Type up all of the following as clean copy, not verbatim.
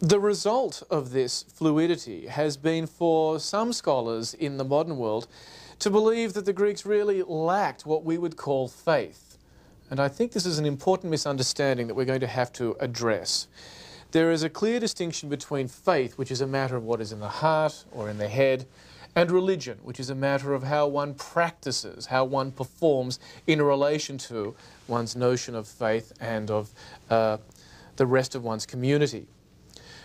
The result of this fluidity has been for some scholars in the modern world to believe that the Greeks really lacked what we would call faith. And I think this is an important misunderstanding that we're going to have to address. There is a clear distinction between faith, which is a matter of what is in the heart or in the head, and religion, which is a matter of how one practices, how one performs in relation to one's notion of faith and of the rest of one's community.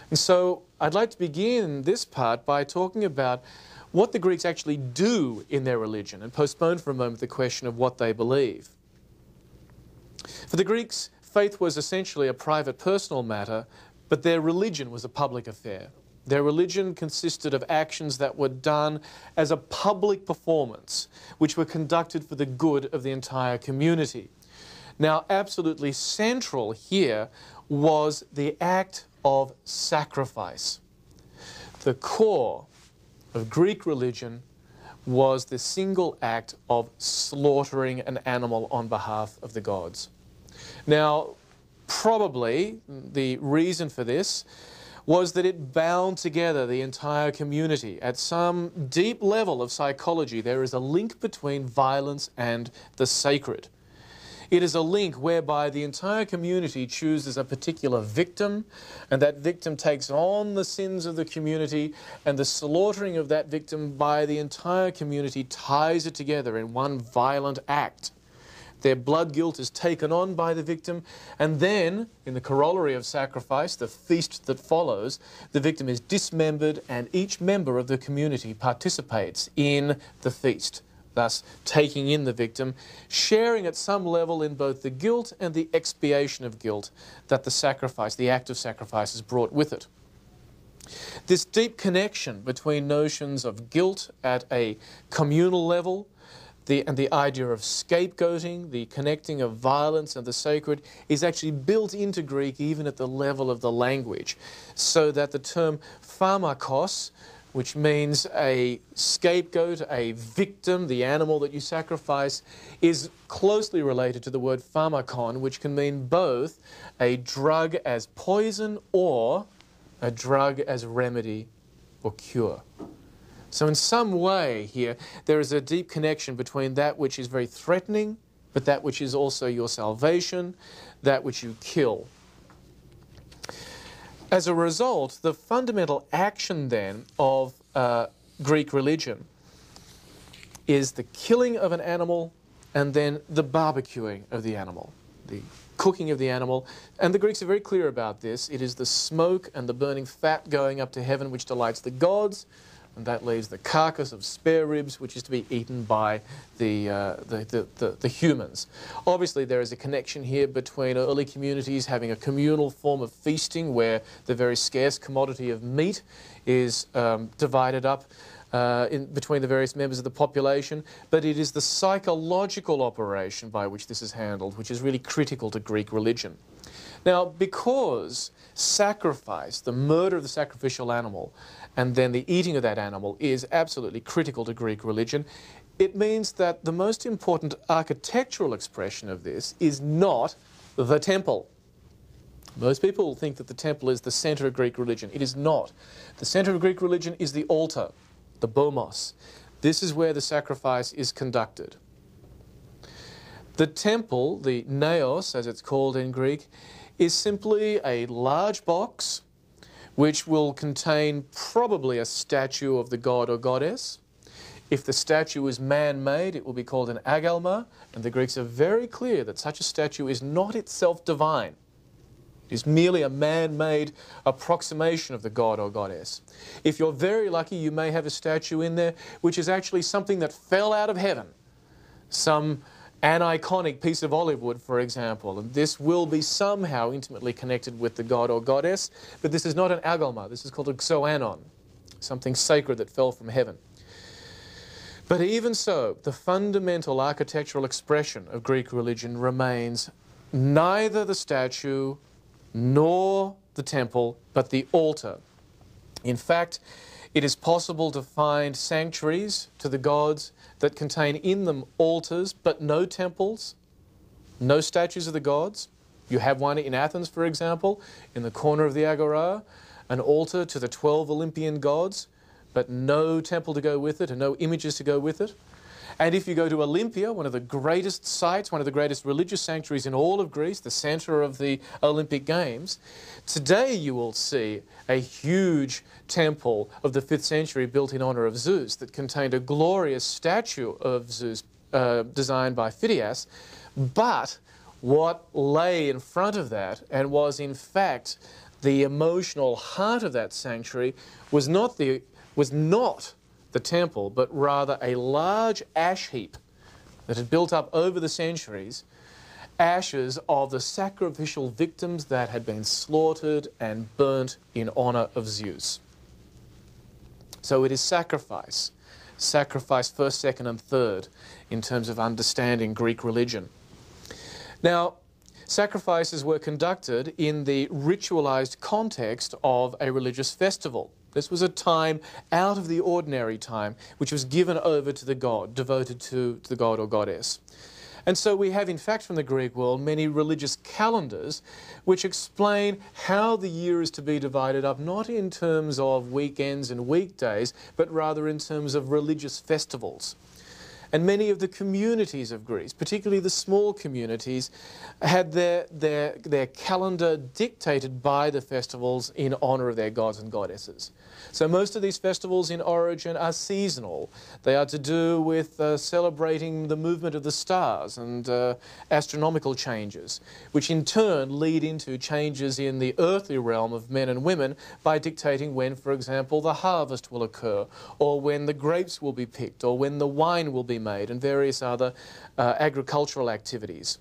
And so I'd like to begin this part by talking about what the Greeks actually do in their religion and postpone for a moment the question of what they believe. For the Greeks, faith was essentially a private personal matter, but their religion was a public affair. Their religion consisted of actions that were done as a public performance, which were conducted for the good of the entire community. Now, absolutely central here was the act of sacrifice. The core of Greek religion was the single act of slaughtering an animal on behalf of the gods. Now, probably the reason for this was that it bound together the entire community. At some deep level of psychology, there is a link between violence and the sacred. It is a link whereby the entire community chooses a particular victim, and that victim takes on the sins of the community, and the slaughtering of that victim by the entire community ties it together in one violent act. Their blood guilt is taken on by the victim, and then, in the corollary of sacrifice, the feast that follows, the victim is dismembered, and each member of the community participates in the feast, thus taking in the victim, sharing at some level in both the guilt and the expiation of guilt that the sacrifice, the act of sacrifice, has brought with it. This deep connection between notions of guilt at a communal level and the idea of scapegoating, the connecting of violence and the sacred, is actually built into Greek even at the level of the language, so that the term pharmakos, which means a scapegoat, a victim, the animal that you sacrifice, is closely related to the word pharmakon, which can mean both a drug as poison or a drug as remedy or cure. So in some way here, there is a deep connection between that which is very threatening, but that which is also your salvation, that which you kill. As a result, the fundamental action then of Greek religion is the killing of an animal and then the barbecuing of the animal, the cooking of the animal. And the Greeks are very clear about this. It is the smoke and the burning fat going up to heaven which delights the gods, and that leaves the carcass of spare ribs, which is to be eaten by the humans. Obviously, there is a connection here between early communities having a communal form of feasting where the very scarce commodity of meat is divided up between the various members of the population, but it is the psychological operation by which this is handled, which is really critical to Greek religion. Now, because sacrifice, the murder of the sacrificial animal, and then the eating of that animal is absolutely critical to Greek religion, it means that the most important architectural expression of this is not the temple. Most people think that the temple is the center of Greek religion. It is not. The center of Greek religion is the altar, the bomos. This is where the sacrifice is conducted. The temple, the naos as it's called in Greek, is simply a large box which will contain probably a statue of the god or goddess. If the statue is man-made, it will be called an agalma, and the Greeks are very clear that such a statue is not itself divine. It is merely a man-made approximation of the god or goddess. If you're very lucky, you may have a statue in there which is actually something that fell out of heaven. Some aniconic piece of olive wood, for example, and this will be somehow intimately connected with the god or goddess, but this is not an agalma. This is called a xoanon, something sacred that fell from heaven. But even so, the fundamental architectural expression of Greek religion remains neither the statue nor the temple, but the altar. In fact, it is possible to find sanctuaries to the gods that contain in them altars, but no temples, no statues of the gods. You have one in Athens, for example, in the corner of the Agora. an altar to the 12 Olympian gods, but no temple to go with it and no images to go with it. And if you go to Olympia, one of the greatest sites, one of the greatest religious sanctuaries in all of Greece, the centre of the Olympic Games, today you will see a huge temple of the 5th century built in honour of Zeus that contained a glorious statue of Zeus designed by Phidias. But what lay in front of that and was in fact the emotional heart of that sanctuary was not the temple, but rather a large ash heap that had built up over the centuries, ashes of the sacrificial victims that had been slaughtered and burnt in honour of Zeus. So it is sacrifice. Sacrifice first, second and third in terms of understanding Greek religion. Now, sacrifices were conducted in the ritualized context of a religious festival. This was a time out of the ordinary time, which was given over to the god, devoted to the god or goddess. And so we have, in fact, from the Greek world, many religious calendars which explain how the year is to be divided up, not in terms of weekends and weekdays, but rather in terms of religious festivals. And many of the communities of Greece, particularly the small communities, had their calendar dictated by the festivals in honour of their gods and goddesses. So most of these festivals in origin are seasonal. They are to do with celebrating the movement of the stars and astronomical changes, which in turn lead into changes in the earthly realm of men and women by dictating when, for example, the harvest will occur, or when the grapes will be picked, or when the wine will be made, and various other agricultural activities.